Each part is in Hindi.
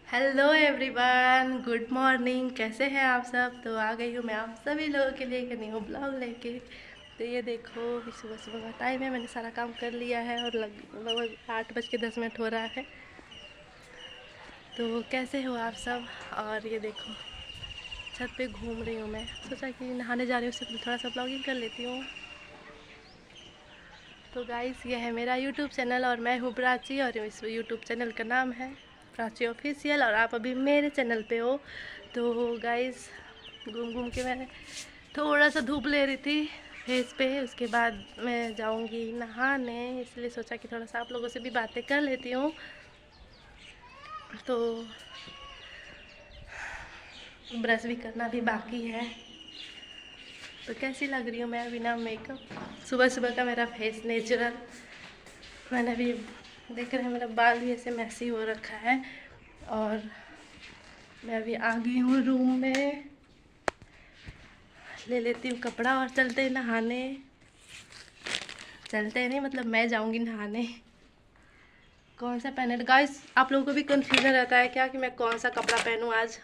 Hello everyone, good morning. कैसे हैं आप सब? तो आ गई हूँ मैं आप सभी लोगों के लिए एक न्यू ब्लॉग लेके। तो ये देखो, अभी सुबह सुबह का टाइम है, मैंने सारा काम कर लिया है और लगभग 8:10 हो रहा है। तो कैसे हो आप सब? और ये देखो, छत पे घूम रही हूँ मैं। सोचा कि नहाने जा रही हूँ, उससे पहले थोड़ा सा ब्लॉगिंग कर लेती हूँ। तो गाइस, ये है मेरा यूट्यूब चैनल और मैं हूँ प्राची, और इस यूट्यूब चैनल का नाम है प्राची ऑफिशियल। और आप अभी मेरे चैनल पे हो। तो गाइस, घूम घूम के मैं थोड़ा सा धूप ले रही थी फेस पे। उसके बाद मैं जाऊंगी नहाने, इसलिए सोचा कि थोड़ा सा आप लोगों से भी बातें कर लेती हूँ। तो ब्रश भी करना भी बाकी है। तो कैसी लग रही हूँ मैं बिना मेकअप? सुबह सुबह का मेरा फेस नेचुरल। मैंने भी देख रहे हैं, मेरा बाल भी ऐसे मैसी हो रखा है। और मैं अभी आ गई हूँ रूम में, ले लेती हूँ कपड़ा और चलते हैं नहाने। चलते नहीं, मतलब मैं जाऊँगी नहाने। कौन सा पहने गाइस? आप लोगों को भी कंफ्यूजन रहता है क्या कि मैं कौन सा कपड़ा पहनूं आज?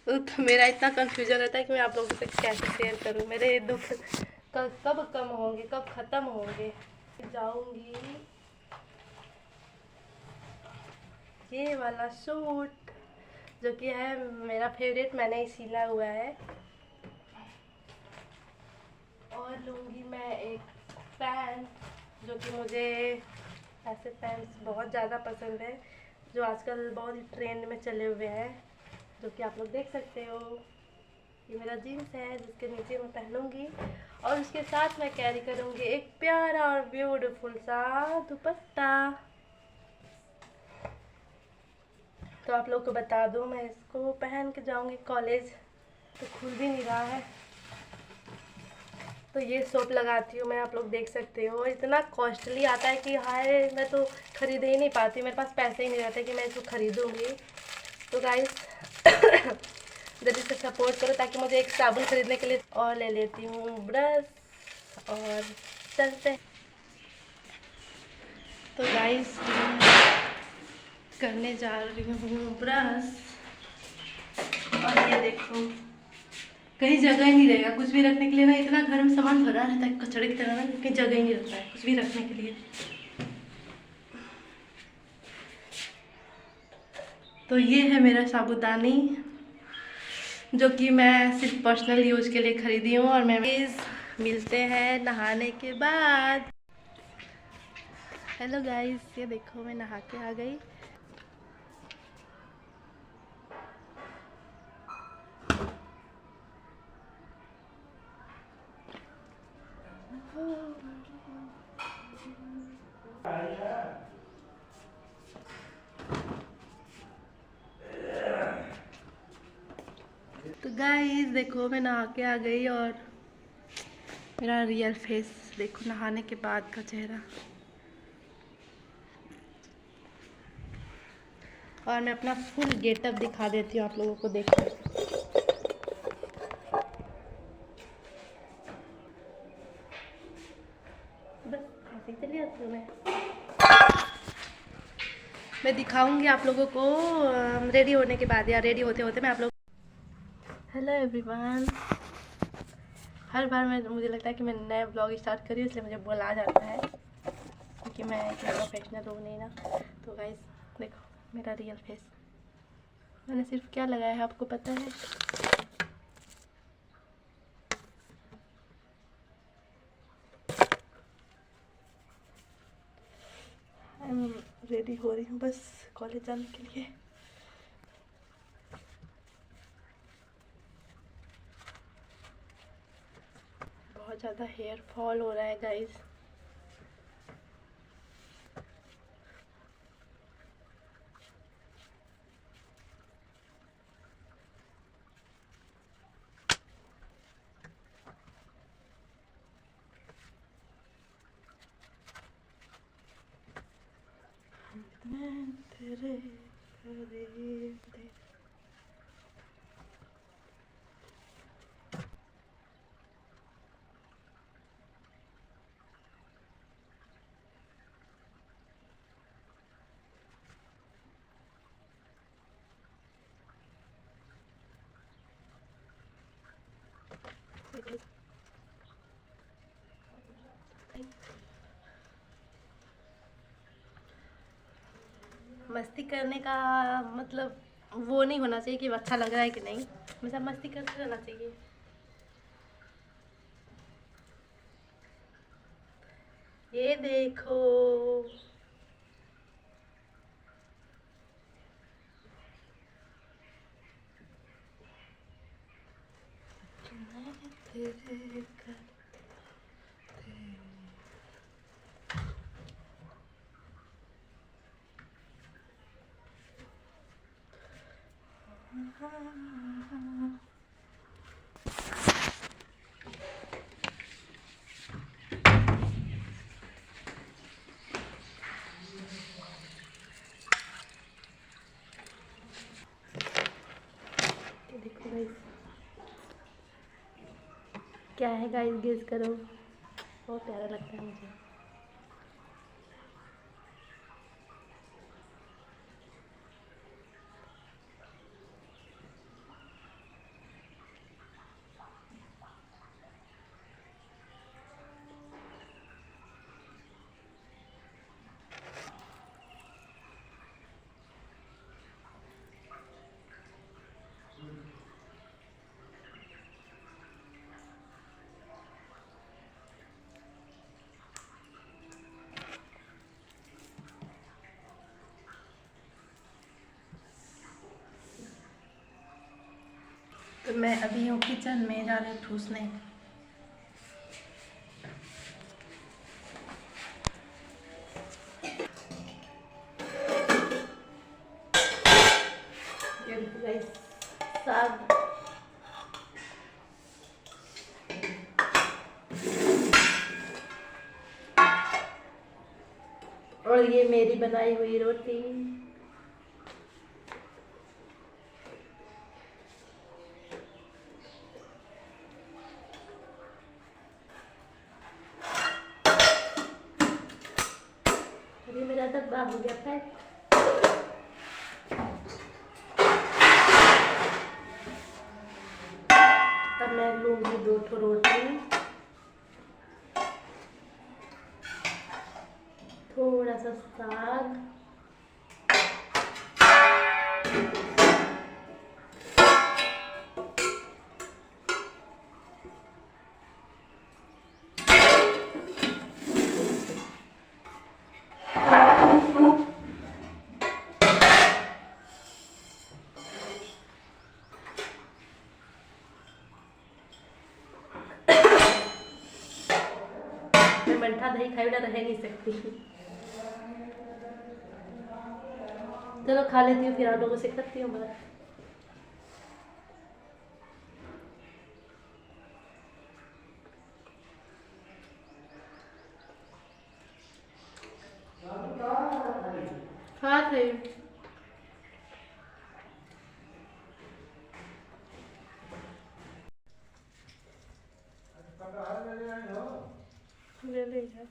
तो मेरा इतना कंफ्यूजन रहता है कि मैं आप लोगों से कैसे शेयर करूं मेरे दुख। कब कम होंगे, कब ख़त्म होंगे? जाऊंगी ये वाला सूट, जो कि है मेरा फेवरेट, मैंने ही सिला हुआ है। और लूँगी मैं एक पैंट, जो कि मुझे ऐसे पैंट्स बहुत ज़्यादा पसंद है, जो आजकल बहुत ही ट्रेंड में चले हुए हैं, जो कि आप लोग देख सकते हो। ये मेरा जीन्स है जिसके नीचे मैं पहनूंगी, और उसके साथ मैं कैरी करूंगी एक प्यारा और ब्यूटीफुल सा दुपट्टा। तो आप लोग को बता दूं, मैं इसको पहन के जाऊंगी कॉलेज। तो खुल भी नहीं रहा है। तो ये सोप लगाती हूँ मैं, आप लोग देख सकते हो। इतना कॉस्टली आता है कि हाय, मैं तो खरीद ही नहीं पाती, मेरे पास पैसे ही नहीं रहते कि मैं इसको खरीदूँगी। तो गाइस, जल्दी से सपोर्ट करो ताकि मुझे एक साबुन खरीदने के लिए। और ले लेती हूँ ब्रश और चलते हैं। तो गाइस, करने जा रही हूँ ब्रश। और ये देखो, कहीं जगह ही नहीं रहेगा कुछ भी रखने के लिए ना। इतना घर में सामान भरा रहता है कचड़े की तरह ना, कहीं जगह ही नहीं रहता है कुछ भी रखने के लिए। तो ये है मेरा साबुदानी, जो कि मैं सिर्फ पर्सनल यूज के लिए खरीदी हूँ। और मैं मिलते हैं नहाने के बाद। हेलो गाइस, ये देखो मैं नहा के आ गई। तो गाइस देखो, मैं नहा के आ गई और मेरा रियल फेस देखो नहाने के बाद का चेहरा। और मैं अपना फुल गेटअप दिखा देती हूँ आप लोगों को, देखो। बस ऐसे ही चली जाती हूँ मैं दिखाऊंगी आप लोगों को रेडी होने के बाद, या रेडी होते होते मैं आप लोग। Hello everyone. हर बार मुझे लगता है कि मैं नया ब्लॉग स्टार्ट करी, इसलिए मुझे बोला जाता है, क्योंकि मैं इतना प्रोफेशनल हूँ नहीं ना। तो गाइस देखो मेरा रियल फेस। मैंने सिर्फ क्या लगाया है आपको पता है? रेडी हो रही हूँ बस कॉलेज जाने के लिए। बहुत ज़्यादा हेयर फॉल हो रहा है गाइस। मैं तेरे करीब थे। मस्ती करने का मतलब वो नहीं होना चाहिए कि अच्छा लग रहा है कि नहीं, हमेशा मस्ती करते रहना चाहिए। ये देखो तेरे कर देखो गाइस क्या है, गाइस गेस करो। बहुत प्यारा लगता है मुझे। तो मैं अभी हूँ किचन में, जा रही हूँ ठूसने। ये देखो गाइस साग, और ये मेरी बनाई हुई रोटी। अभी मेरा डब्बा हो गया पैक। अब मैं लूँगी 2 ठो रोटी, थोड़ा सा साग, मैं मट्ठा दही खाए बिना रह नहीं सकती। चलो खा लेती हूँ, फिर आप लोगों से करती हूँ बात। हाँ थी ले लीजिए।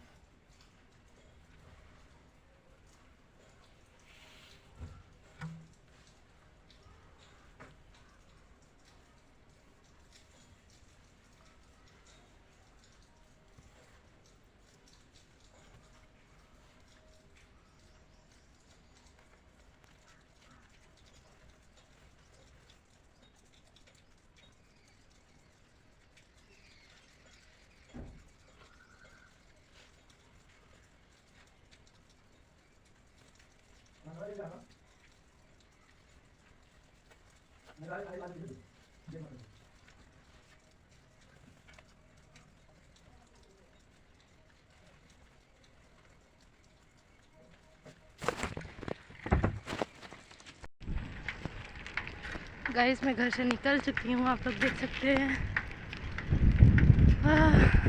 गाइस मैं घर से निकल चुकी हूँ, आप लोग देख सकते हैं।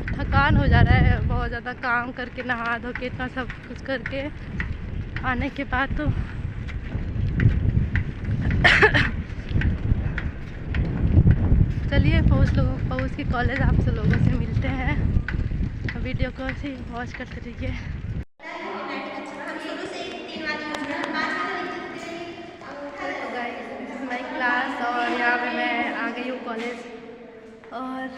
थकान हो जा रहा है बहुत ज़्यादा, काम करके नहा धो के इतना सब कुछ करके आने के बाद। तो चलिए पहुँच के कॉलेज आप सब लोगों से मिलते हैं। वीडियो को ऐसे ही वॉच करते रहिए। माई क्लास, और यहाँ पे मैं आ गई हूँ कॉलेज। और